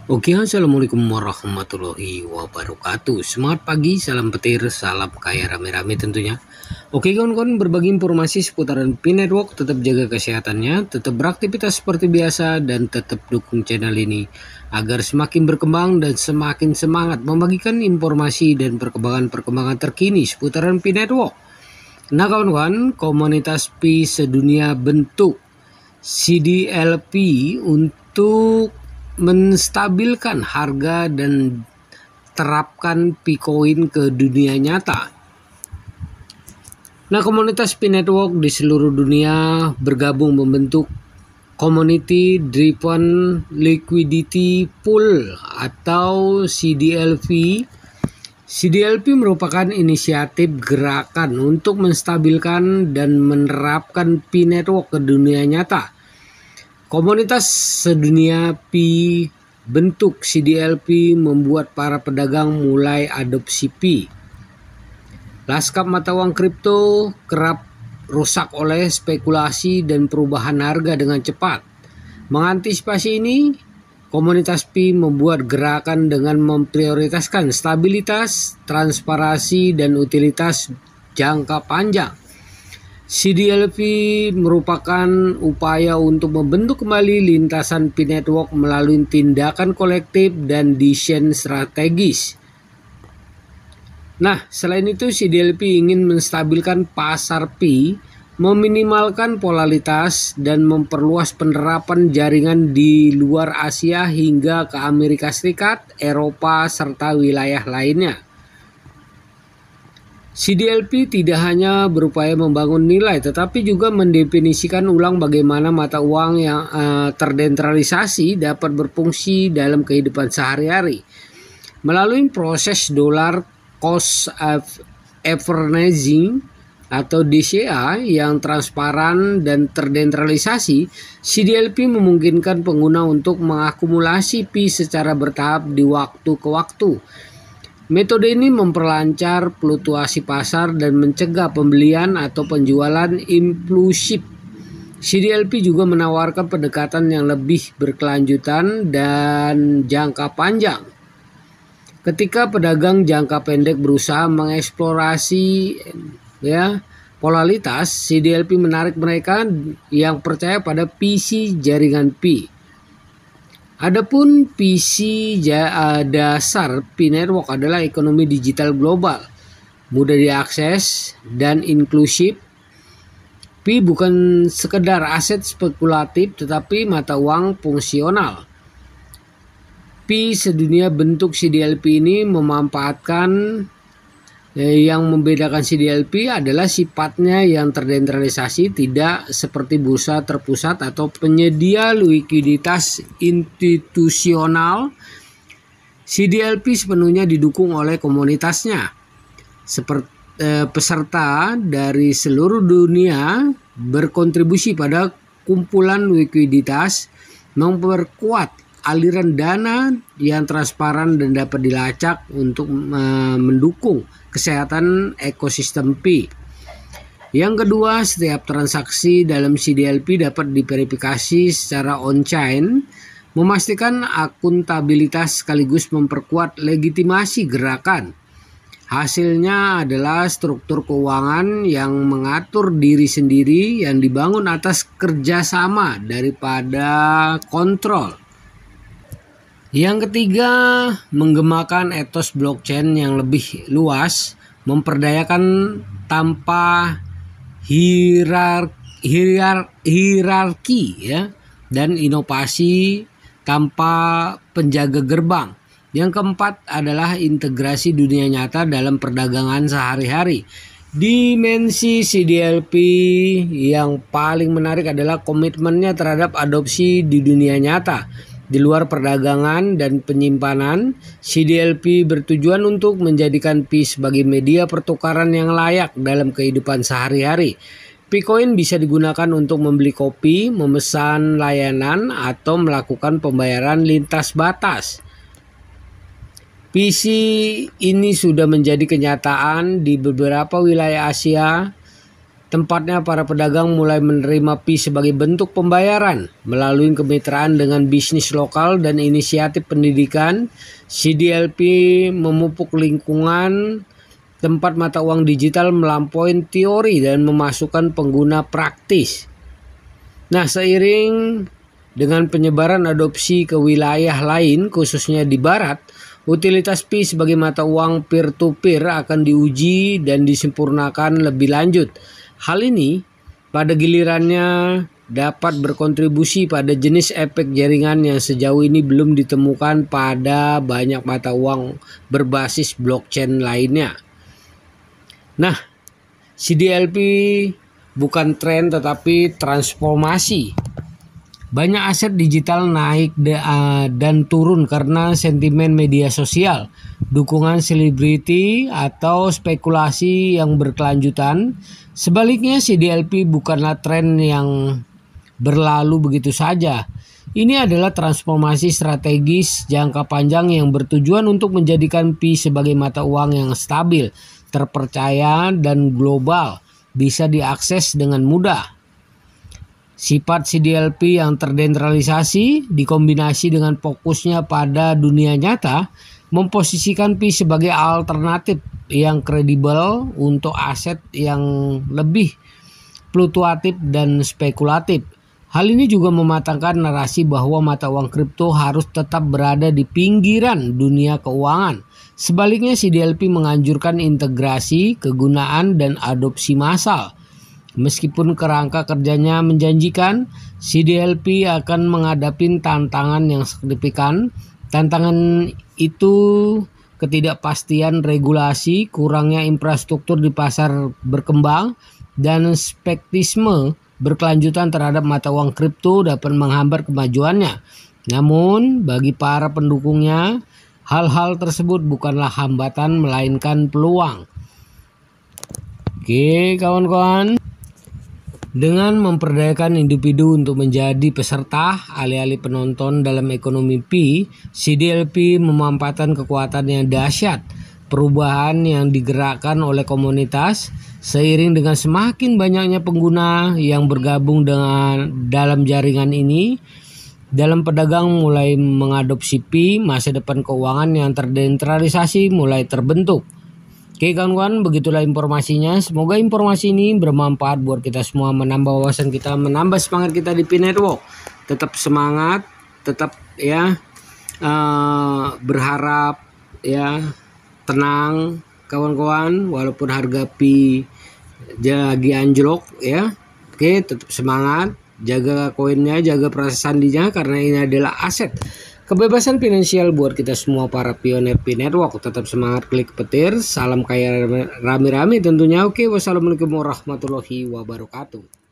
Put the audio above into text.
Oke, assalamualaikum warahmatullahi wabarakatuh. Semangat pagi, salam petir, salam kaya rame-rame tentunya. Oke kawan-kawan, berbagi informasi seputaran Pi Network. Tetap jaga kesehatannya, tetap beraktivitas seperti biasa, dan tetap dukung channel ini agar semakin berkembang dan semakin semangat membagikan informasi dan perkembangan-perkembangan terkini seputaran Pi Network. Nah kawan-kawan, komunitas Pi sedunia bentuk CDLP untuk menstabilkan harga dan terapkan Picoin ke dunia nyata. Nah, komunitas Pi Network di seluruh dunia bergabung membentuk Community Driven Liquidity Pool atau CDLP. CDLP merupakan inisiatif gerakan untuk menstabilkan dan menerapkan Pi Network ke dunia nyata. Komunitas sedunia Pi bentuk CDLP membuat para pedagang mulai adopsi Pi. Lanskap mata uang kripto kerap rusak oleh spekulasi dan perubahan harga dengan cepat. Mengantisipasi ini, komunitas Pi membuat gerakan dengan memprioritaskan stabilitas, transparansi, dan utilitas jangka panjang. CDLP merupakan upaya untuk membentuk kembali lintasan Pi Network melalui tindakan kolektif dan desain strategis. Nah, selain itu CDLP ingin menstabilkan pasar Pi, meminimalkan volatilitas, dan memperluas penerapan jaringan di luar Asia hingga ke Amerika Serikat, Eropa, serta wilayah lainnya. CDLP tidak hanya berupaya membangun nilai, tetapi juga mendefinisikan ulang bagaimana mata uang yang terdesentralisasi dapat berfungsi dalam kehidupan sehari-hari. Melalui proses dollar cost averaging atau DCA yang transparan dan terdesentralisasi, CDLP memungkinkan pengguna untuk mengakumulasi Pi secara bertahap di waktu ke waktu. Metode ini memperlancar fluktuasi pasar dan mencegah pembelian atau penjualan impulsif. CDLP juga menawarkan pendekatan yang lebih berkelanjutan dan jangka panjang. Ketika pedagang jangka pendek berusaha mengeksplorasi volatilitas, CDLP menarik mereka yang percaya pada PC jaringan Pi. Adapun visi dasar Pi Network adalah ekonomi digital global, mudah diakses dan inklusif. Pi bukan sekedar aset spekulatif tetapi mata uang fungsional. Pi sedunia bentuk CDLP ini memanfaatkan yang membedakan CDLP adalah sifatnya yang terdesentralisasi, tidak seperti bursa terpusat atau penyedia likuiditas institusional. CDLP sepenuhnya didukung oleh komunitasnya. Peserta dari seluruh dunia berkontribusi pada kumpulan likuiditas, memperkuat aliran dana yang transparan dan dapat dilacak untuk mendukung kesehatan ekosistem Pi. Yang kedua, setiap transaksi dalam CDLP dapat diverifikasi secara on-chain, memastikan akuntabilitas sekaligus memperkuat legitimasi gerakan. Hasilnya adalah struktur keuangan yang mengatur diri sendiri yang dibangun atas kerjasama daripada kontrol. Yang ketiga, menggemakan etos blockchain yang lebih luas, memperdayakan tanpa hierarki dan inovasi tanpa penjaga gerbang. Yang keempat adalah integrasi dunia nyata dalam perdagangan sehari-hari. Dimensi CDLP yang paling menarik adalah komitmennya terhadap adopsi di dunia nyata. Di luar perdagangan dan penyimpanan, CDLP bertujuan untuk menjadikan Pi sebagai media pertukaran yang layak dalam kehidupan sehari-hari. Picoin bisa digunakan untuk membeli kopi, memesan layanan, atau melakukan pembayaran lintas batas. PC ini sudah menjadi kenyataan di beberapa wilayah Asia, Tempatnya para pedagang mulai menerima Pi sebagai bentuk pembayaran melalui kemitraan dengan bisnis lokal dan inisiatif pendidikan. CDLP memupuk lingkungan tempat mata uang digital melampaui teori dan memasukkan pengguna praktis. Nah, seiring dengan penyebaran adopsi ke wilayah lain, khususnya di Barat, utilitas Pi sebagai mata uang peer-to-peer akan diuji dan disempurnakan lebih lanjut. Hal ini pada gilirannya dapat berkontribusi pada jenis efek jaringan yang sejauh ini belum ditemukan pada banyak mata uang berbasis blockchain lainnya. Nah, CDLP bukan tren tetapi transformasi. Banyak aset digital naik dan turun karena sentimen media sosial, dukungan selebriti, atau spekulasi yang berkelanjutan. Sebaliknya, CDLP bukanlah tren yang berlalu begitu saja. Ini adalah transformasi strategis jangka panjang yang bertujuan untuk menjadikan Pi sebagai mata uang yang stabil, terpercaya, dan global, bisa diakses dengan mudah. Sifat CDLP yang terdesentralisasi dikombinasi dengan fokusnya pada dunia nyata memposisikan Pi sebagai alternatif yang kredibel untuk aset yang lebih fluktuatif dan spekulatif. Hal ini juga mematangkan narasi bahwa mata uang kripto harus tetap berada di pinggiran dunia keuangan. Sebaliknya, CDLP menganjurkan integrasi, kegunaan, dan adopsi massal. Meskipun kerangka kerjanya menjanjikan, CDLP akan menghadapi tantangan yang signifikan. Tantangan itu ketidakpastian regulasi, kurangnya infrastruktur di pasar berkembang, dan skeptisisme berkelanjutan terhadap mata uang kripto dapat menghambat kemajuannya. Namun, bagi para pendukungnya, hal-hal tersebut bukanlah hambatan melainkan peluang. Oke, kawan-kawan. Dengan memperdayakan individu untuk menjadi peserta alih-alih penonton dalam ekonomi Pi, CDLP memanfaatkan kekuatan yang dahsyat, perubahan yang digerakkan oleh komunitas, seiring dengan semakin banyaknya pengguna yang bergabung dalam jaringan ini. Dalam pedagang mulai mengadopsi Pi, masa depan keuangan yang terdesentralisasi mulai terbentuk. Oke kawan-kawan, begitulah informasinya. Semoga informasi ini bermanfaat buat kita semua, menambah wawasan kita, menambah semangat kita di Pi Network. Tetap semangat, tetap berharap, tenang kawan-kawan, walaupun harga Pi lagi anjlok Oke, tetap semangat, jaga koinnya, jaga proses sandinya, karena ini adalah aset kebebasan finansial buat kita semua para pionir Pi Network. Tetap semangat, klik petir, salam kaya rame-rame tentunya. Oke, wassalamualaikum warahmatullahi wabarakatuh.